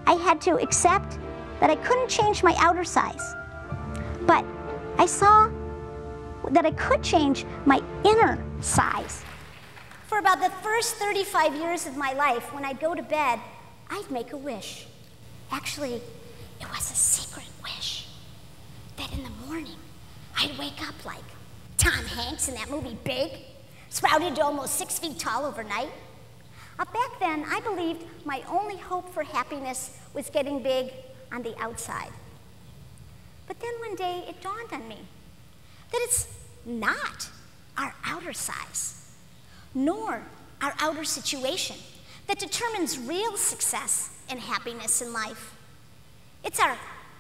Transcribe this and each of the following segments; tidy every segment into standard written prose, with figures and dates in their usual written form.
I had to accept that I couldn't change my outer size, but I saw that I could change my inner size. For about the first 35 years of my life, when I'd go to bed, I'd make a wish. Actually, it was a secret wish that in the morning, I'd wake up like Tom Hanks in that movie Big, sprouted to almost 6 feet tall overnight. Back then, I believed my only hope for happiness was getting big on the outside. But then one day, it dawned on me that it's not our outer size, nor our outer situation that determines real success and happiness in life. It's our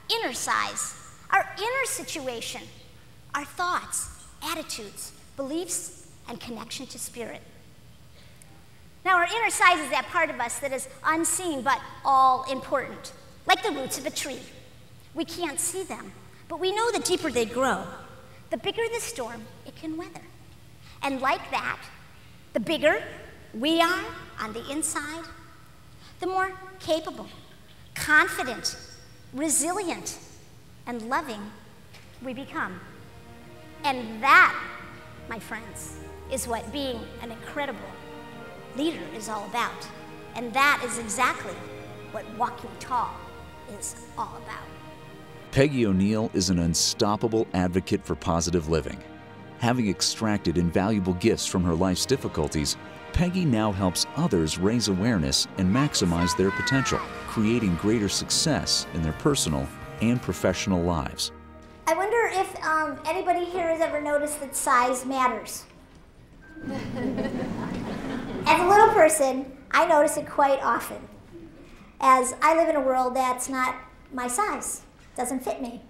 inner size, our inner situation, our thoughts, attitudes, beliefs, and connection to spirit. Now, our inner size is that part of us that is unseen but all important, like the roots of a tree. We can't see them, but we know the deeper they grow, the bigger the storm it can weather. And like that, the bigger we are on the inside, the more capable, confident, resilient, and loving we become. And that, my friends, is what being an incredible leader is all about. And that is exactly what walking tall is all about. Peggy O'Neill is an unstoppable advocate for positive living. Having extracted invaluable gifts from her life's difficulties, Peggy now helps others raise awareness and maximize their potential, creating greater success in their personal and professional lives. I wonder if anybody here has ever noticed that size matters. As a little person, I notice it quite often, as I live in a world that's not my size, doesn't fit me.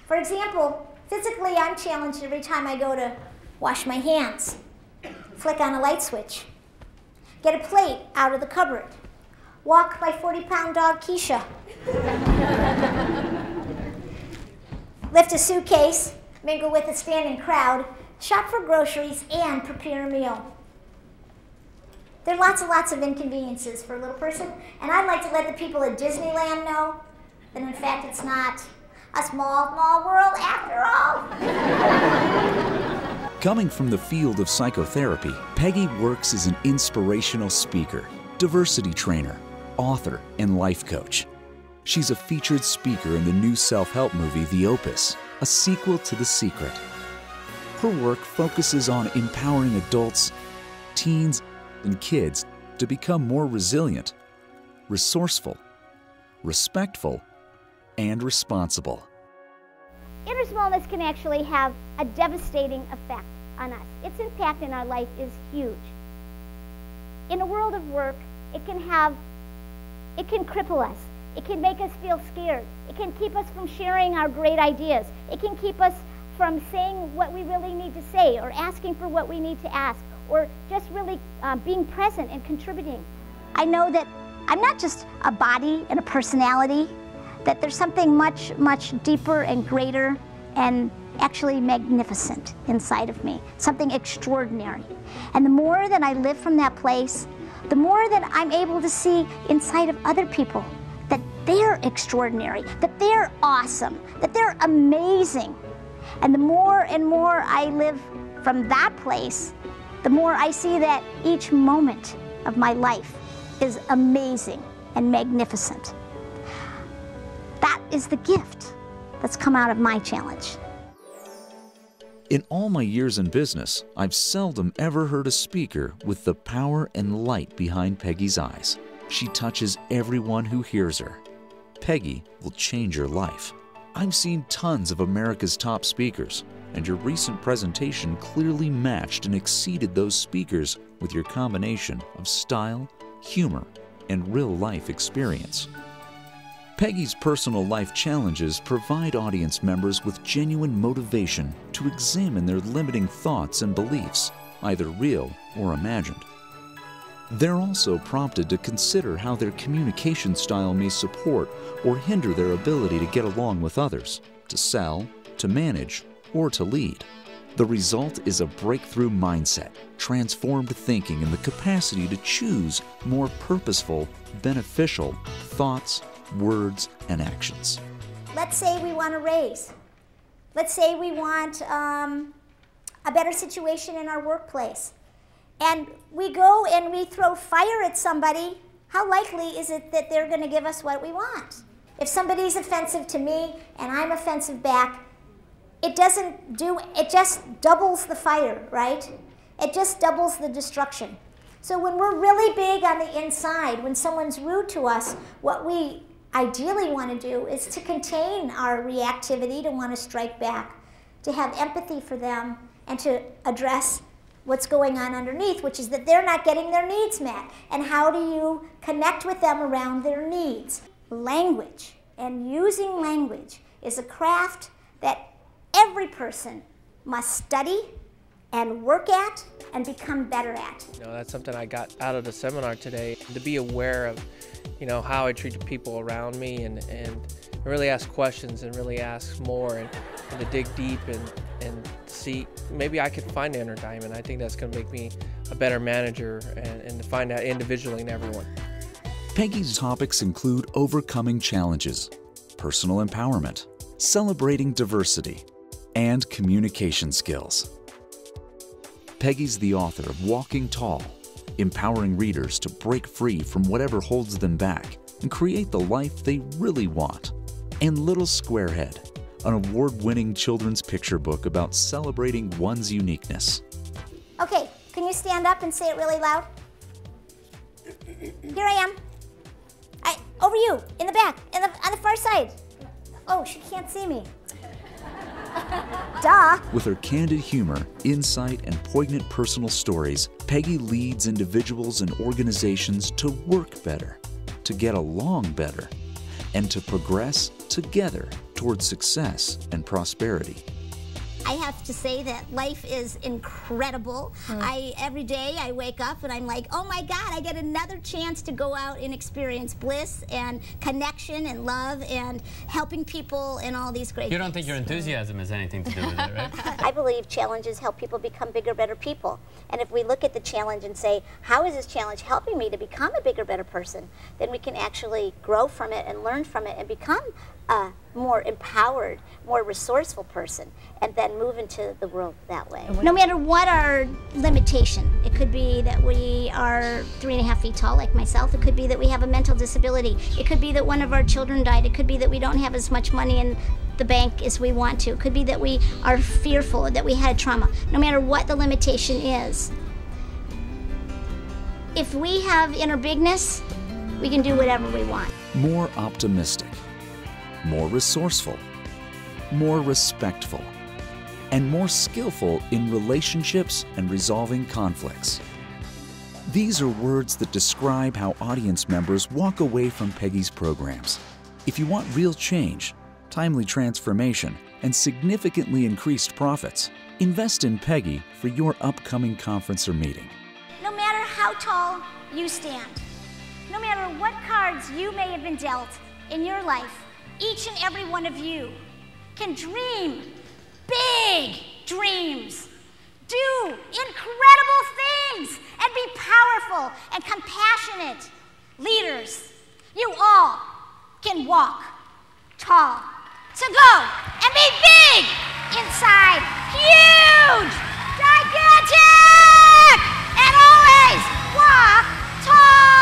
For example, physically I'm challenged every time I go to wash my hands, flick on a light switch, get a plate out of the cupboard, walk my 40-pound dog Keisha, lift a suitcase, mingle with a standing crowd, shop for groceries, and prepare a meal. There are lots and lots of inconveniences for a little person, and I'd like to let the people at Disneyland know that in fact it's not a small, small world after all. Coming from the field of psychotherapy, Peggy works as an inspirational speaker, diversity trainer, author, and life coach. She's a featured speaker in the new self-help movie, The Opus, a sequel to The Secret. Her work focuses on empowering adults, teens, and kids to become more resilient, resourceful, respectful, and responsible. Inner smallness can actually have a devastating effect on us. Its impact in our life is huge. In a world of work, it can cripple us. It can make us feel scared. It can keep us from sharing our great ideas. It can keep us from saying what we really need to say, or asking for what we need to ask, or just really being present and contributing. I know that I'm not just a body and a personality, that there's something much, much deeper and greater and actually magnificent inside of me, something extraordinary. And the more that I live from that place, the more that I'm able to see inside of other people that they're extraordinary, that they're awesome, that they're amazing. And the more and more I live from that place, the more I see that each moment of my life is amazing and magnificent. That is the gift that's come out of my challenge. In all my years in business, I've seldom ever heard a speaker with the power and light behind Peggy's eyes. She touches everyone who hears her. Peggy will change your life. I've seen tons of America's top speakers, and your recent presentation clearly matched and exceeded those speakers with your combination of style, humor, and real-life experience. Peggy's personal life challenges provide audience members with genuine motivation to examine their limiting thoughts and beliefs, either real or imagined. They're also prompted to consider how their communication style may support or hinder their ability to get along with others, to sell, to manage, or to lead. The result is a breakthrough mindset, transformed thinking, and the capacity to choose more purposeful, beneficial thoughts, words, and actions. Let's say we want a raise. Let's say we want a better situation in our workplace. And we go and we throw fire at somebody. How likely is it that they're going to give us what we want? If somebody's offensive to me and I'm offensive back, it just doubles the fire, right? It just doubles the destruction. So when we're really big on the inside, when someone's rude to us, what we ideally want to do is to contain our reactivity, to want to strike back, to have empathy for them, and to address what's going on underneath, which is that they're not getting their needs met. And how do you connect with them around their needs? Language, and using language, is a craft that every person must study and work at and become better at. You know, that's something I got out of the seminar today, to be aware of, you know, how I treat the people around me, and really ask questions and really ask more, and to dig deep and see, maybe I could find the inner diamond. I think that's going to make me a better manager, and to find that individually in everyone. Peggy's topics include overcoming challenges, personal empowerment, celebrating diversity, and communication skills. Peggy's the author of Walking Tall, empowering readers to break free from whatever holds them back and create the life they really want, and Little Squarehead, an award-winning children's picture book about celebrating one's uniqueness. Okay, can you stand up and say it really loud? Here I am. Over you, in the back, on the far side. Oh, she can't see me. Duh. With her candid humor, insight, and poignant personal stories, Peggy leads individuals and organizations to work better, to get along better, and to progress together towards success and prosperity. I have to say that life is incredible. Every day I wake up and I'm like, oh my God, I get another chance to go out and experience bliss and connection and love and helping people and all these great things. You don't think your enthusiasm has anything to do with it, right? I believe challenges help people become bigger, better people. And if we look at the challenge and say, how is this challenge helping me to become a bigger, better person, then we can actually grow from it and learn from it and become a more empowered, more resourceful person, and then move into the world that way. No matter what our limitation, it could be that we are 3.5 feet tall like myself, it could be that we have a mental disability, it could be that one of our children died, it could be that we don't have as much money in the bank as we want to, it could be that we are fearful, that we had trauma. No matter what the limitation is, if we have inner bigness, we can do whatever we want. More optimistic, more resourceful, more respectful, and more skillful in relationships and resolving conflicts. These are words that describe how audience members walk away from Peggy's programs. If you want real change, timely transformation, and significantly increased profits, invest in Peggy for your upcoming conference or meeting. No matter how tall you stand, no matter what cards you may have been dealt in your life, each and every one of you can dream big dreams, do incredible things, and be powerful and compassionate leaders. You all can walk tall. So go and be big inside, huge, gigantic, and always walk tall.